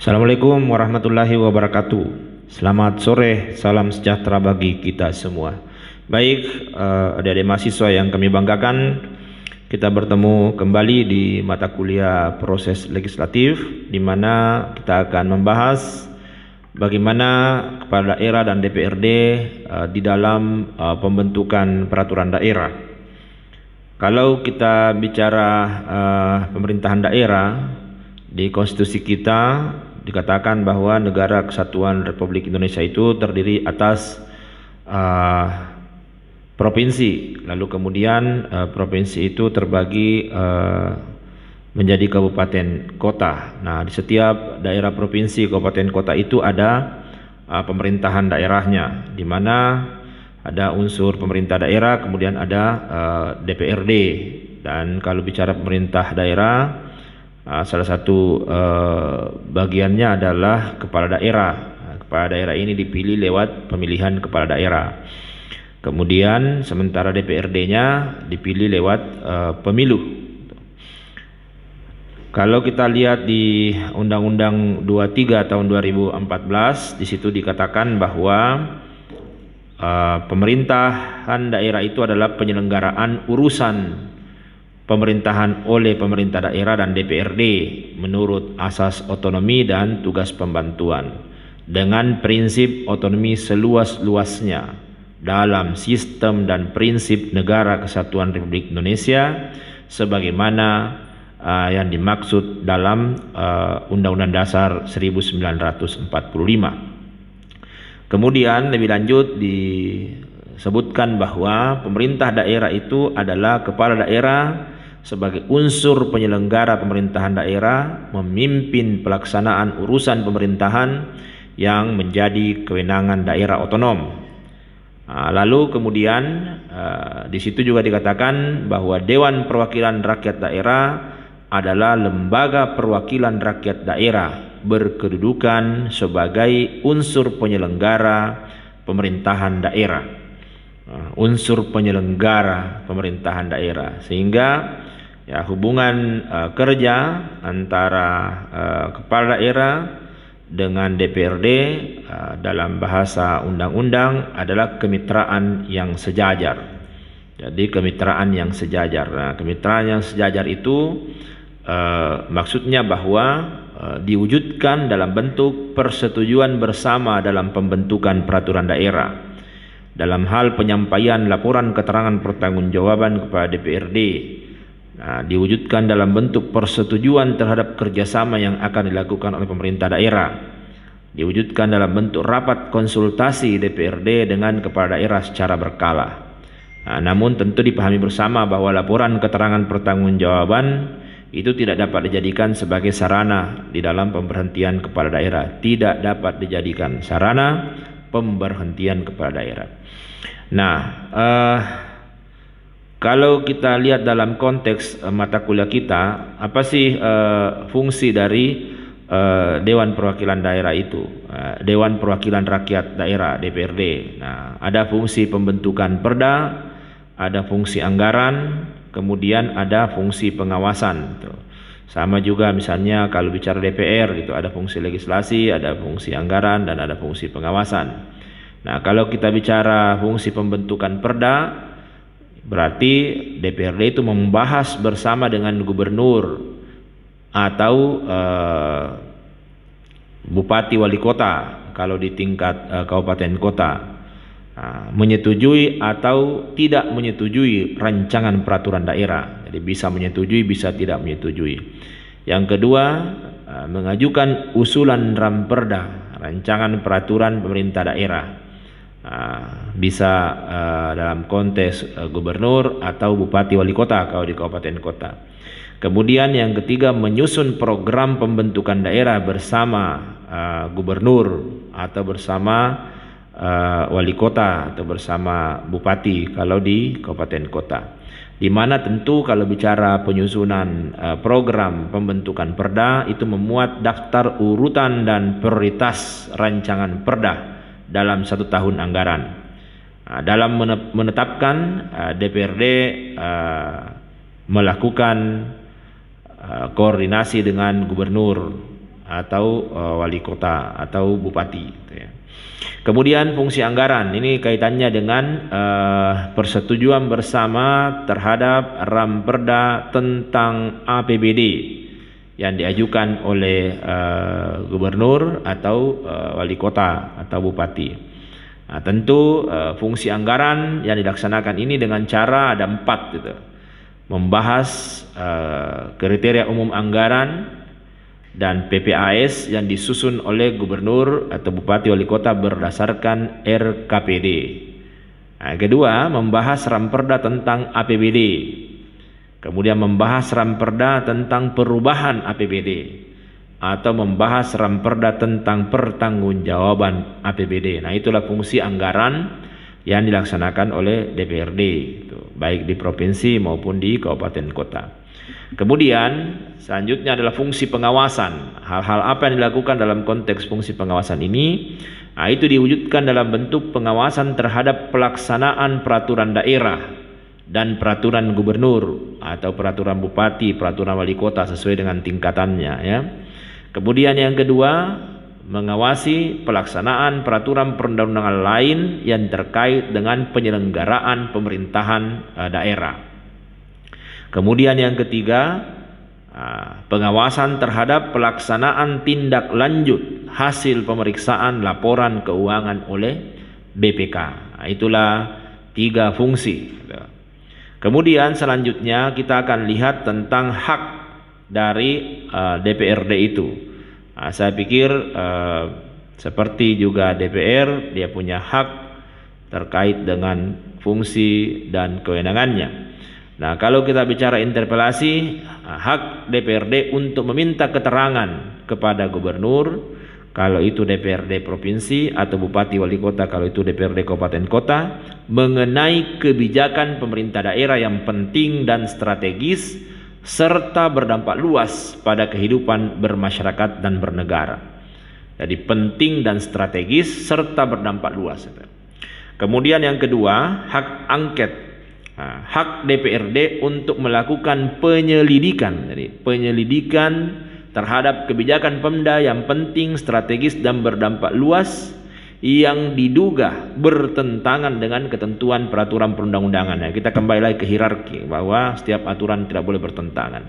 Assalamualaikum warahmatullahi wabarakatuh. Selamat sore, salam sejahtera bagi kita semua. Baik, adik-adik mahasiswa yang kami banggakan, kita bertemu kembali di mata kuliah proses legislatif, di mana kita akan membahas bagaimana kepala daerah dan DPRD di dalam pembentukan peraturan daerah. Kalau kita bicara pemerintahan daerah, di konstitusi kita dikatakan bahwa negara kesatuan Republik Indonesia itu terdiri atas provinsi, lalu kemudian provinsi itu terbagi menjadi kabupaten kota. Nah, di setiap daerah provinsi, kabupaten kota itu ada pemerintahan daerahnya, di mana ada unsur pemerintah daerah, kemudian ada DPRD. Dan kalau bicara pemerintah daerah, salah satu bagiannya adalah kepala daerah. Kepala daerah ini dipilih lewat pemilihan kepala daerah. Kemudian sementara DPRD-nya dipilih lewat pemilu. Kalau kita lihat di Undang-Undang 23 tahun 2014, di situ dikatakan bahwa pemerintahan daerah itu adalah penyelenggaraan urusan pemerintahan oleh pemerintah daerah dan DPRD menurut asas otonomi dan tugas pembantuan dengan prinsip otonomi seluas-luasnya dalam sistem dan prinsip negara kesatuan Republik Indonesia sebagaimana yang dimaksud dalam Undang-Undang Dasar 1945. Kemudian lebih lanjut disebutkan bahwa pemerintah daerah itu adalah kepala daerah sebagai unsur penyelenggara pemerintahan daerah memimpin pelaksanaan urusan pemerintahan yang menjadi kewenangan daerah otonom. Lalu kemudian di situ juga dikatakan bahwa Dewan Perwakilan Rakyat Daerah adalah lembaga perwakilan rakyat daerah berkedudukan sebagai unsur penyelenggara pemerintahan daerah. Unsur penyelenggara pemerintahan daerah, sehingga ya hubungan kerja antara kepala daerah dengan DPRD dalam bahasa undang-undang adalah kemitraan yang sejajar. Jadi kemitraan yang sejajar. Nah, kemitraan yang sejajar itu maksudnya bahwa diwujudkan dalam bentuk persetujuan bersama dalam pembentukan peraturan daerah. Dalam hal penyampaian laporan keterangan pertanggungjawaban kepada DPRD, diwujudkan dalam bentuk persetujuan terhadap kerjasama yang akan dilakukan oleh pemerintah daerah, diwujudkan dalam bentuk rapat konsultasi DPRD dengan kepala daerah secara berkala. Namun tentu dipahami bersama bahwa laporan keterangan pertanggungjawaban itu tidak dapat dijadikan sebagai sarana di dalam pemberhentian kepala daerah, tidak dapat dijadikan sarana pemberhentian kepala daerah. Nah, kalau kita lihat dalam konteks mata kuliah kita, apa sih fungsi dari Dewan Perwakilan Daerah itu? Dewan Perwakilan Rakyat Daerah (DPRD). Nah, ada fungsi pembentukan perda, ada fungsi anggaran, kemudian ada fungsi pengawasan. Sama juga misalnya kalau bicara DPR gitu, ada fungsi legislasi, ada fungsi anggaran, dan ada fungsi pengawasan. Nah, kalau kita bicara fungsi pembentukan perda, berarti DPRD itu membahas bersama dengan gubernur atau bupati wali kota kalau di tingkat kabupaten kota, menyetujui atau tidak menyetujui rancangan peraturan daerah. Jadi bisa menyetujui, bisa tidak menyetujui. Yang kedua, mengajukan usulan ramperda, rancangan peraturan pemerintah daerah. Bisa dalam konteks gubernur atau bupati wali kota kalau di kabupaten kota. Kemudian yang ketiga, menyusun program pembentukan daerah bersama gubernur atau bersama wali kota atau bersama bupati kalau di kabupaten kota. Di mana tentu kalau bicara penyusunan program pembentukan perda itu memuat daftar urutan dan prioritas rancangan perda dalam 1 tahun anggaran. Dalam menetapkan, DPRD melakukan koordinasi dengan gubernur atau wali kota atau bupati gitu ya. Kemudian fungsi anggaran ini kaitannya dengan persetujuan bersama terhadap Ramperda tentang APBD yang diajukan oleh gubernur atau wali kota atau bupati. Nah, tentu fungsi anggaran yang dilaksanakan ini dengan cara ada 4 gitu. Membahas kriteria umum anggaran dan PPAS yang disusun oleh gubernur atau bupati wali kota berdasarkan RKPD. Nah, kedua, membahas Ramperda tentang APBD. Kemudian membahas Ramperda tentang perubahan APBD atau membahas Ramperda tentang pertanggungjawaban APBD. Nah, itulah fungsi anggaran yang dilaksanakan oleh DPRD, baik di provinsi maupun di kabupaten kota. Kemudian selanjutnya adalah fungsi pengawasan. Hal-hal apa yang dilakukan dalam konteks fungsi pengawasan ini? Nah, itu diwujudkan dalam bentuk pengawasan terhadap pelaksanaan peraturan daerah dan peraturan gubernur atau peraturan bupati, peraturan wali kota sesuai dengan tingkatannya ya. Kemudian yang kedua, mengawasi pelaksanaan peraturan perundang-undangan lain yang terkait dengan penyelenggaraan pemerintahan daerah. Kemudian yang ketiga, pengawasan terhadap pelaksanaan tindak lanjut hasil pemeriksaan laporan keuangan oleh BPK. Nah, itulah 3 fungsi. Kemudian selanjutnya kita akan lihat tentang hak dari DPRD itu. Nah, saya pikir seperti juga DPR, dia punya hak terkait dengan fungsi dan kewenangannya. Nah, kalau kita bicara interpelasi, hak DPRD untuk meminta keterangan kepada gubernur, kalau itu DPRD provinsi, atau bupati wali kota kalau itu DPRD kabupaten kota, mengenai kebijakan pemerintah daerah yang penting dan strategis serta berdampak luas pada kehidupan bermasyarakat dan bernegara. Jadi penting dan strategis serta berdampak luas. Kemudian yang kedua, hak angket. Hak DPRD untuk melakukan penyelidikan. Jadi penyelidikan terhadap kebijakan Pemda yang penting, strategis dan berdampak luas yang diduga bertentangan dengan ketentuan peraturan perundang-undangan. Nah, kita kembali lagi ke hierarki bahwa setiap aturan tidak boleh bertentangan.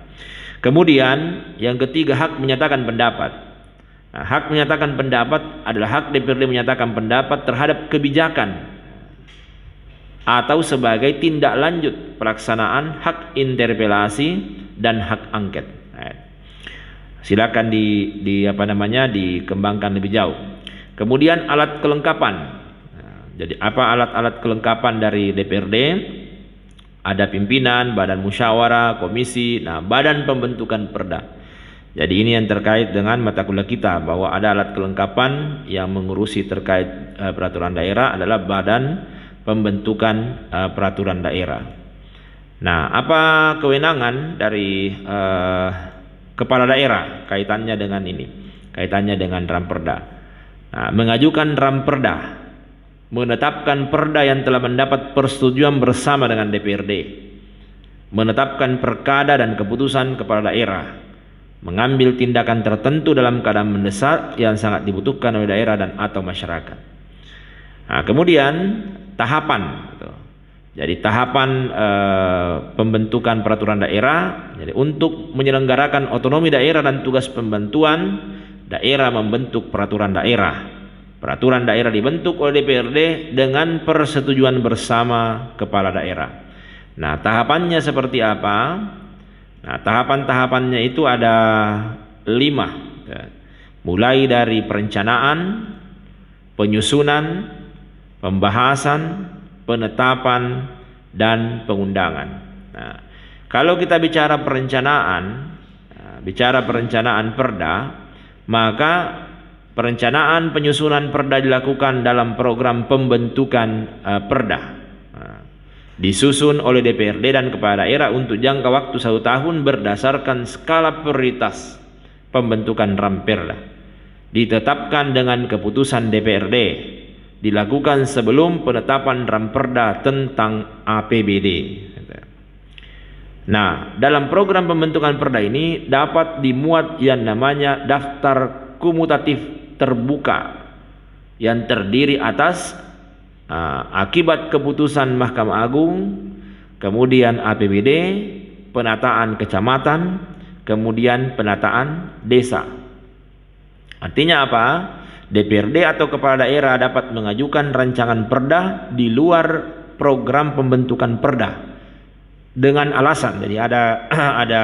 Kemudian yang ketiga, hak menyatakan pendapat. Nah, hak menyatakan pendapat adalah hak DPRD menyatakan pendapat terhadap kebijakan atau sebagai tindak lanjut pelaksanaan hak interpelasi dan hak angket. Silakan dikembangkan lebih jauh. Kemudian alat kelengkapan. Jadi apa alat-alat kelengkapan dari DPRD? Ada pimpinan, badan musyawarah, komisi, badan pembentukan perda. Jadi ini yang terkait dengan mata kuliah kita, bahwa ada alat kelengkapan yang mengurusi terkait peraturan daerah adalah badan pembentukan peraturan daerah. Nah, apa kewenangan dari kepala daerah kaitannya dengan ini? Kaitannya dengan Ramperda. Nah, mengajukan Ramperda, menetapkan perda yang telah mendapat persetujuan bersama dengan DPRD, menetapkan perkada dan keputusan kepala daerah, mengambil tindakan tertentu dalam keadaan mendesak yang sangat dibutuhkan oleh daerah dan atau masyarakat. Nah, kemudian tahapan. Jadi tahapan pembentukan peraturan daerah. Jadi untuk menyelenggarakan otonomi daerah dan tugas pembantuan, daerah membentuk peraturan daerah. Peraturan daerah dibentuk oleh DPRD dengan persetujuan bersama kepala daerah. Nah, tahapannya seperti apa? Nah, tahapan-tahapannya itu ada 5. Mulai dari perencanaan, penyusunan, pembahasan, penetapan, dan pengundangan. Nah, kalau kita bicara perencanaan perda, maka perencanaan penyusunan perda dilakukan dalam program pembentukan perda. Disusun oleh DPRD dan kepala daerah untuk jangka waktu 1 tahun berdasarkan skala prioritas pembentukan Ramperda. Ditetapkan dengan keputusan DPRD. Dilakukan sebelum penetapan Ramperda tentang APBD. Nah, dalam program pembentukan perda ini dapat dimuat yang namanya daftar kumulatif terbuka yang terdiri atas akibat keputusan Mahkamah Agung, kemudian APBD, penataan kecamatan, kemudian penataan desa. Artinya apa? DPRD atau kepala daerah dapat mengajukan rancangan perda di luar program pembentukan perda dengan alasan. Jadi ada ada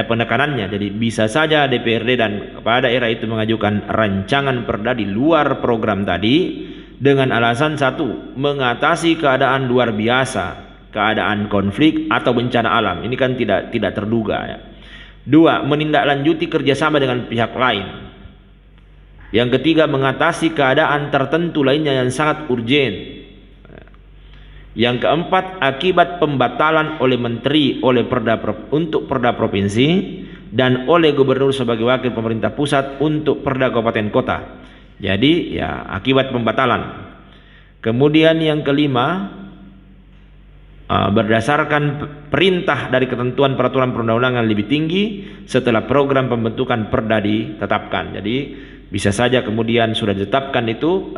penekanannya. Jadi bisa saja DPRD dan kepala daerah itu mengajukan rancangan perda di luar program tadi dengan alasan satu, mengatasi keadaan luar biasa, keadaan konflik atau bencana alam. Ini kan tidak terduga ya. Dua, menindaklanjuti kerjasama dengan pihak lain. Yang ketiga, mengatasi keadaan tertentu lainnya yang sangat urgen. Yang keempat, akibat pembatalan oleh menteri untuk perda provinsi dan oleh gubernur sebagai wakil pemerintah pusat untuk perda kabupaten kota. Jadi ya akibat pembatalan. Kemudian yang kelima, berdasarkan perintah dari ketentuan peraturan perundang-undangan lebih tinggi setelah program pembentukan perda ditetapkan. Jadi bisa saja kemudian sudah ditetapkan itu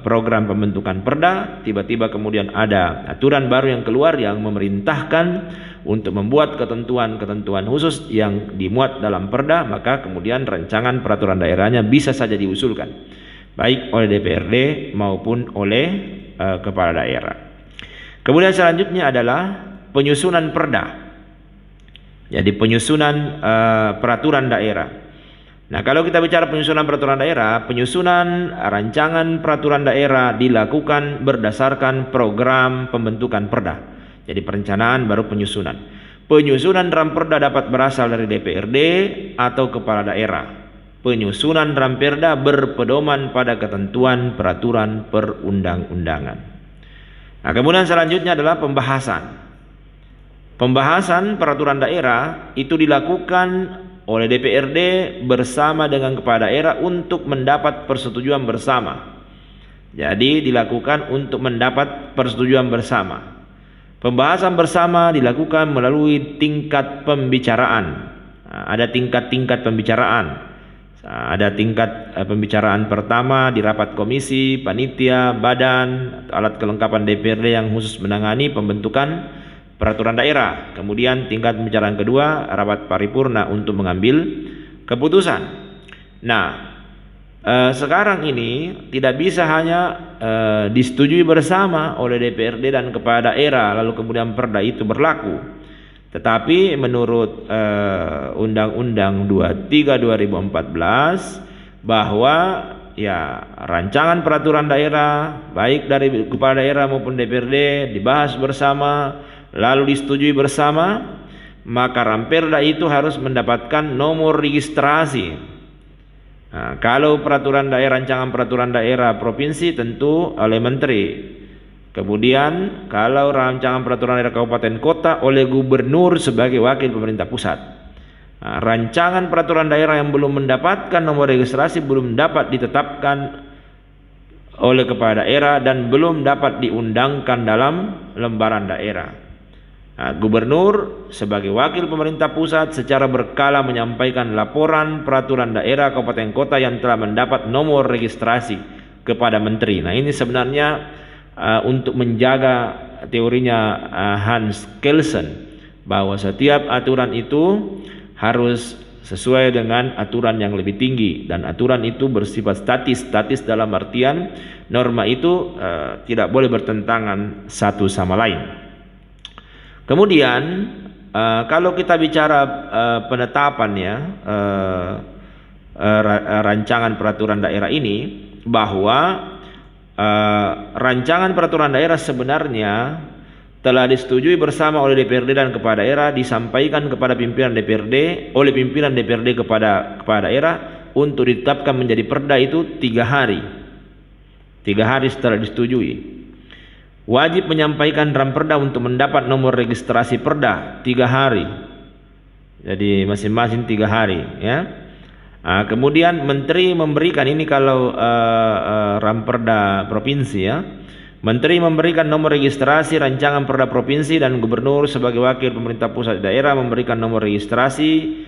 program pembentukan perda, tiba-tiba kemudian ada aturan baru yang keluar yang memerintahkan untuk membuat ketentuan-ketentuan khusus yang dimuat dalam perda, maka kemudian rancangan peraturan daerahnya bisa saja diusulkan baik oleh DPRD maupun oleh kepala daerah. Kemudian selanjutnya adalah penyusunan perda. Jadi penyusunan peraturan daerah. Nah, kalau kita bicara penyusunan peraturan daerah, penyusunan rancangan peraturan daerah dilakukan berdasarkan program pembentukan perda. Jadi perencanaan baru penyusunan. Penyusunan ramperda dapat berasal dari DPRD atau kepala daerah. Penyusunan ramperda berpedoman pada ketentuan peraturan perundang-undangan. Nah, kemudian selanjutnya adalah pembahasan. Pembahasan peraturan daerah itu dilakukan oleh DPRD bersama dengan kepala daerah untuk mendapat persetujuan bersama. Jadi dilakukan untuk mendapat persetujuan bersama. Pembahasan bersama dilakukan melalui tingkat pembicaraan. Ada tingkat-tingkat pembicaraan. Ada tingkat pembicaraan pertama di rapat komisi, panitia, badan, alat kelengkapan DPRD yang khusus menangani pembentukan peraturan daerah. Kemudian tingkat pembicaraan kedua, rapat paripurna untuk mengambil keputusan. Nah, sekarang ini tidak bisa hanya disetujui bersama oleh DPRD dan kepala daerah lalu kemudian perda itu berlaku. Tetapi menurut Undang-Undang 23 2014 bahwa ya rancangan peraturan daerah baik dari kepala daerah maupun DPRD dibahas bersama lalu disetujui bersama, maka ramperda itu harus mendapatkan nomor registrasi. Nah, kalau peraturan daerah, rancangan peraturan daerah provinsi tentu oleh menteri. Kemudian kalau rancangan peraturan daerah kabupaten kota oleh gubernur sebagai wakil pemerintah pusat. Nah, rancangan peraturan daerah yang belum mendapatkan nomor registrasi belum dapat ditetapkan oleh kepala daerah dan belum dapat diundangkan dalam lembaran daerah. Nah, gubernur sebagai wakil pemerintah pusat secara berkala menyampaikan laporan peraturan daerah kabupaten kota yang telah mendapat nomor registrasi kepada menteri. Nah, ini sebenarnya untuk menjaga teorinya Hans Kelsen bahwa setiap aturan itu harus sesuai dengan aturan yang lebih tinggi dan aturan itu bersifat statis dalam artian norma itu tidak boleh bertentangan satu sama lain. Kemudian kalau kita bicara penetapannya rancangan peraturan daerah ini, bahwa rancangan peraturan daerah sebenarnya telah disetujui bersama oleh DPRD dan kepala daerah, disampaikan kepada pimpinan DPRD oleh pimpinan DPRD kepada kepala daerah untuk ditetapkan menjadi perda itu 3 hari. 3 hari setelah disetujui. Wajib menyampaikan ramperda untuk mendapat nomor registrasi perda 3 hari. Jadi masing-masing 3 hari, ya. Kemudian menteri memberikan ini kalau ramperda provinsi, ya, Menteri memberikan nomor registrasi rancangan perda provinsi dan gubernur sebagai wakil pemerintah pusat daerah memberikan nomor registrasi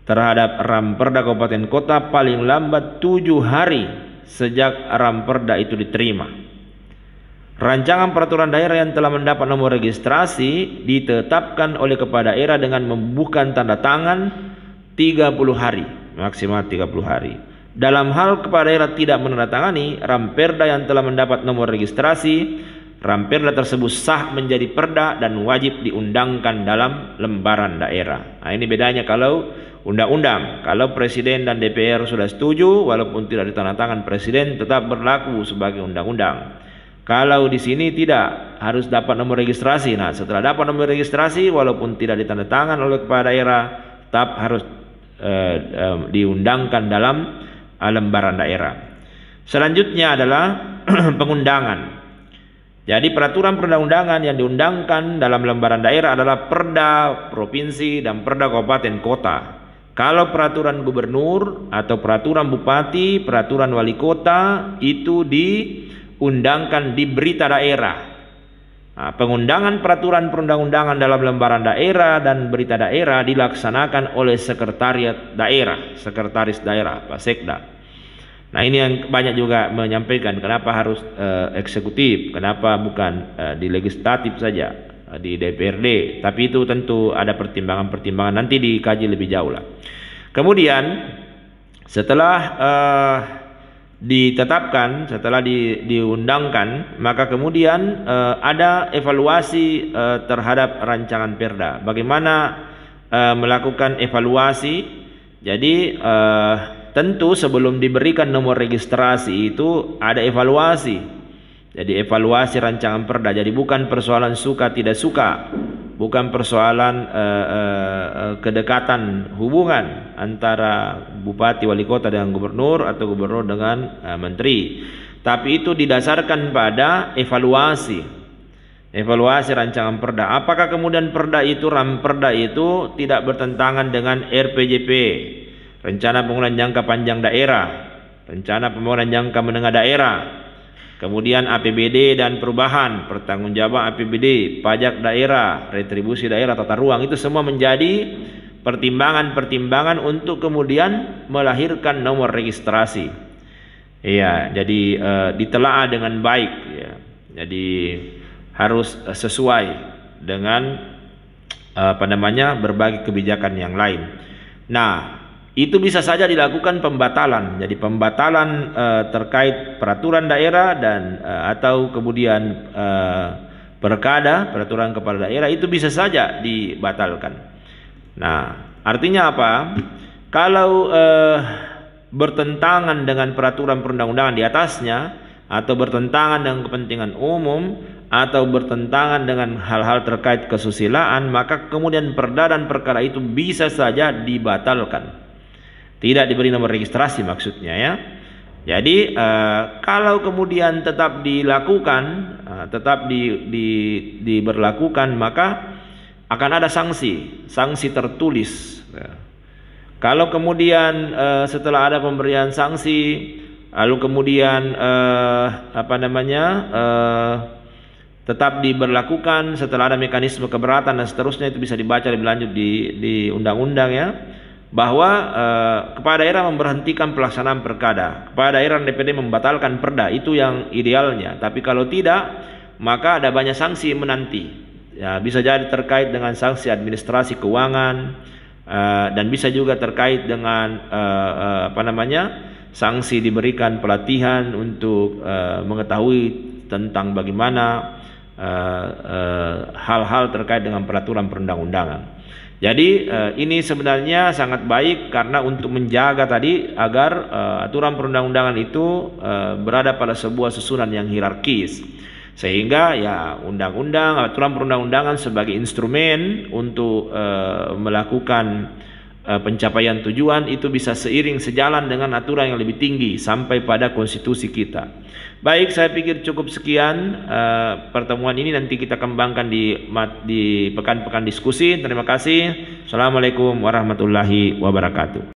terhadap Ramperda kabupaten kota paling lambat 7 hari sejak Ramperda itu diterima. Rancangan peraturan daerah yang telah mendapat nomor registrasi ditetapkan oleh kepala daerah dengan membubuhkan tanda tangan 30 hari, maksimal 30 hari. Dalam hal kepala daerah tidak menandatangani Ramperda yang telah mendapat nomor registrasi, Ramperda tersebut sah menjadi perda dan wajib diundangkan dalam lembaran daerah. Nah, ini bedanya kalau undang-undang. Kalau presiden dan DPR sudah setuju, walaupun tidak ditandatangan presiden, tetap berlaku sebagai undang-undang. Kalau di sini tidak, harus dapat nomor registrasi. Nah, setelah dapat nomor registrasi, walaupun tidak ditandatangan oleh kepala daerah, tetap harus diundangkan dalam lembaran daerah. Selanjutnya adalah pengundangan. Jadi peraturan perundang-undangan yang diundangkan dalam lembaran daerah adalah perda provinsi dan perda kabupaten kota. Kalau peraturan gubernur atau peraturan bupati, peraturan wali kota itu diundangkan di berita daerah. Nah, pengundangan peraturan perundang-undangan dalam lembaran daerah dan berita daerah dilaksanakan oleh sekretariat daerah, sekretaris daerah, Pak Sekda. Nah, ini yang banyak juga menyampaikan kenapa harus eksekutif, kenapa bukan di legislatif saja, di DPRD. Tapi itu tentu ada pertimbangan-pertimbangan, nanti dikaji lebih jauh lah. Kemudian setelah ditetapkan, setelah diundangkan, maka kemudian ada evaluasi terhadap rancangan perda. Bagaimana melakukan evaluasi? Jadi tentu sebelum diberikan nomor registrasi itu ada evaluasi. Jadi evaluasi rancangan perda. Jadi bukan persoalan suka tidak suka, bukan persoalan kedekatan hubungan antara bupati, wali kota dengan gubernur atau gubernur dengan menteri. Tapi itu didasarkan pada evaluasi. Evaluasi rancangan perda. Apakah kemudian perda itu, Ramperda itu tidak bertentangan dengan RPJP, rencana pembangunan jangka panjang daerah, rencana pembangunan jangka menengah daerah, kemudian APBD dan perubahan, pertanggungjawaban APBD, pajak daerah, retribusi daerah, tata ruang, itu semua menjadi pertimbangan-pertimbangan untuk kemudian melahirkan nomor registrasi. Iya, jadi ditelaah dengan baik ya. Jadi harus sesuai dengan berbagai kebijakan yang lain. Nah, itu bisa saja dilakukan pembatalan. Jadi pembatalan terkait peraturan daerah dan atau kemudian perkada, peraturan kepala daerah itu bisa saja dibatalkan. Nah, artinya apa? Kalau bertentangan dengan peraturan perundang-undangan di atasnya, atau bertentangan dengan kepentingan umum, atau bertentangan dengan hal-hal terkait kesusilaan, maka kemudian perda dan perkara itu bisa saja dibatalkan. Tidak diberi nomor registrasi maksudnya ya. Jadi kalau kemudian tetap dilakukan, tetap diberlakukan, maka akan ada sanksi tertulis. Kalau kemudian setelah ada pemberian sanksi, lalu kemudian tetap diberlakukan setelah ada mekanisme keberatan dan seterusnya, itu bisa dibaca lebih lanjut di undang-undang ya, bahwa kepala daerah memberhentikan pelaksanaan perkada, kepala daerah dan DPD membatalkan perda, itu yang idealnya. Tapi kalau tidak, maka ada banyak sanksi menanti ya, bisa jadi terkait dengan sanksi administrasi keuangan, dan bisa juga terkait dengan sanksi diberikan pelatihan untuk mengetahui tentang bagaimana hal-hal terkait dengan peraturan perundang-undangan. Jadi ini sebenarnya sangat baik karena untuk menjaga tadi agar aturan perundang-undangan itu berada pada sebuah susunan yang hierarkis, sehingga ya undang-undang, aturan perundang-undangan sebagai instrumen untuk melakukan pencapaian tujuan itu bisa seiring sejalan dengan aturan yang lebih tinggi sampai pada konstitusi kita. Baik, saya pikir cukup sekian pertemuan ini, nanti kita kembangkan di pekan-pekan diskusi. Terima kasih. Assalamualaikum warahmatullahi wabarakatuh.